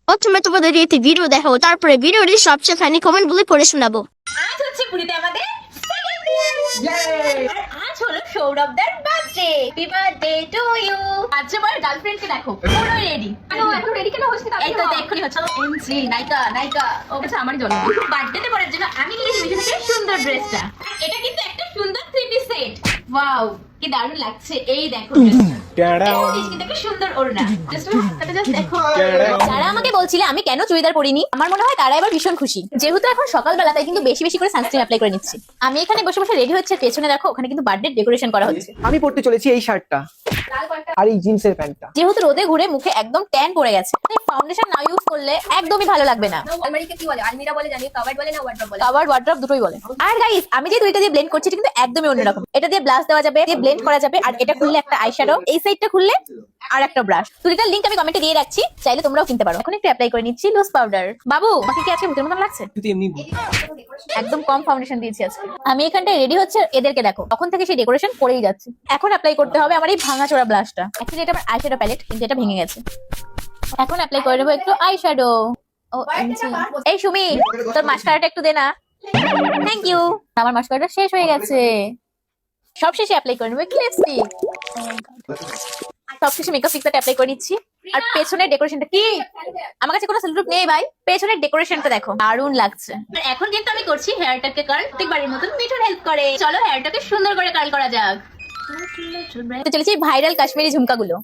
প্রথমে তোমাদের একটি ভিডিও দেখাবো, তারপরে ভিডিওটির সবচেয়ে ফানি কমেন্ট গুলি পড়ে শোনাবো। আজ হচ্ছে পুরীতে আমাদের সেকেন্ড দিন। আর আজ হলো সৌরভদার birthday. Happy birthday to you. আজ আমার গার্লফ্রেন্ড কে দেখো পুরো রেডি। এখন রেডি কেন হচ্ছে? এই তো এক্ষুনি হচ্ছে এমসি নায়িকা ও আচ্ছা আমার জন্য বার্থডেতে পরার জন্য আমি নিয়েছি মিশো থেকে সুন্দর ড্রেসটা। আর এটা কিন্তু একটা সুন্দর 3D সেট। ওয়াও কি দারুণ লাগছে। এই দেখো ড্রেসটা সুন্দর ওড়না। জাস্ট দেখো। যারা আমাকে বলছিলে আমি কেন চুড়িদার পরিনি, আমার মনে হয় তারা এবার ভীষণ খুশি। যেহেতু এখন সকালবেলা, তাই কিন্তু বেশি বেশি করে সানস্ক্রিন অ্যাপ্লাই করে নিচ্ছি। আমি এখানে বসে বসে রেডি হচ্ছে, পেছনে দেখো ওখানে কিন্তু বার্থডে ডেকোরেশন করা হচ্ছে। আমি পড়তে চলেছি এই শার্টটা আর এই জিন্সের প্যান্টটা। যেহেতু রোদে ঘুরে মুখে একদম ট্যান পড়ে গেছে, তাই ফাউন্ডেশন না ইউজ করলে একদমই ভালো লাগবে না। আলমারিকে কি বলে? আলমিরা বলে জানি, কভার্ড বলে না ওয়ার্ড্রপ বলে? কভার ওয়ার্ড্রপ দুটোই বলে। আর গাইস আমি যে দুইটা দিয়ে ব্লেন্ড করছি এটা কিন্তু একদমই অন্যরকম। এটা দিয়ে ব্লাশ দেওয়া যাবে, দিয়ে ব্লেন্ড করা যাবে, আর এটা খুললে একটা আইশ্যাডো, এই সাইডটা খুললে আর একটা ব্রাশ। দুইটার লিংক আমি কমেন্টে দিয়ে রাখছি, চাইলে তোমরাও কিনতে পারো। এখন একটু অ্যাপ্লাই করে নিচ্ছি লুজ পাউডার। বাবু আমাকে কি আজকে ভূতের মতন লাগছে? তুই এমনি একদম কম ফাউন্ডেশন দিয়েছি আজকে। আমি এখানটায় রেডি হচ্ছে, এদেরকে দেখো তখন থেকে সেই ডেকোরেশন করেই যাচ্ছে। এখন অ্যাপ্লাই করতে হবে আমার এই ভাঙাচোরা ব্লাশটা। অ্যাকচুয়ালি এটা আমার আইশ্যাডো প্যালেট, কিন্তু এটা ভেঙে গেছে। এখন অ্যাপ্লাই করে নেবো একটু আইশ্যাডো। ও এমজি, এই সুমি তোর মাস্কারাটা একটু দে না। Thank you. আমার মাস্কারাটা শেষ হয়ে গেছে। সবশেষে অ্যাপ্লাই করে নেবো একটু লিপস্টিক। সবশেষে মেকআপ ফিক্সারটা অ্যাপ্লাই করে নিচ্ছি। আর পেছনের ডেকোরেশনটা কি, আমার কাছে কোনো সেলফ নেই ভাই। পেছনের ডেকোরেশনটা দেখো দারুণ লাগছে। আর এখন কিন্তু আমি করছি হেয়ারটাকে কার্ল, প্রত্যেকবারের মতন মিঠুন হেল্প করে। চলো হেয়ারটাকে সুন্দর করে কার্ল করা যাক। তো চলেছি ভাইরাল কাশ্মীরি ঝুমকাগুলো।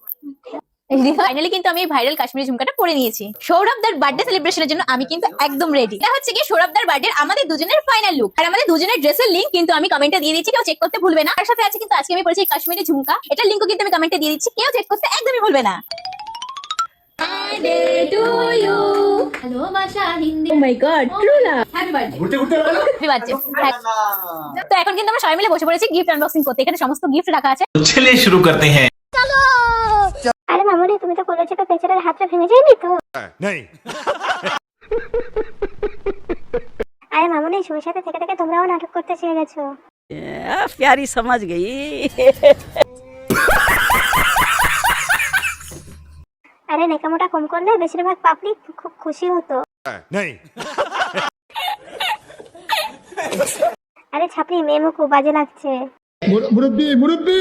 ফাইনালি কিন্তু আমি এই ভাইরাল কাশ্মীরি ঝুমকাটা পরে নিয়েছি। সৌরভদার বার্থডে সেলিব্রেশনের জন্য আমি কিন্তু একদম রেডি। এটা হচ্ছে কি সৌরভদার বার্থডে আমাদের দুজনের ফাইনাল লুক। আর আমাদের দুজনের ড্রেসের লিংক কিন্তু আমি কমেন্টে দিয়ে দিচ্ছি, কেউ চেক করতে ভুলবে না। আর সাথে আছে কিন্তু আজকে আমি পরেছি কাশ্মীরি ঝুমকা, এটার লিংকও কিন্তু আমি কমেন্টে দিয়ে দিচ্ছি, কেউ চেক করতে একদমই ভুলবে না। তো এখন কিন্তু আমরা সবাই মিলে বসে পড়েছি গিফট আনবক্সিং করতে। এখানে সমস্ত গিফট রাখা আছে। चलिए शुरू करते हैं। আরে মামুনি, তুমি তো বলেছো তো পেছনের হাতটা ভেঙে যায়নি তো? नहीं। আরে মামুনি, সুমির সাথে থেকে থেকে তোমরাও নাটক করতে চেয়ে গেছো। प्यारी समझ गई। আরে নেকামোটা কম করলে বেশিরভাগ পাবলিক খুব খুশি হতো। नहीं। আরে ছাপড়ি, মেয়ে মুখ বাজে লাগছে। मुरब्बी मुरब्बी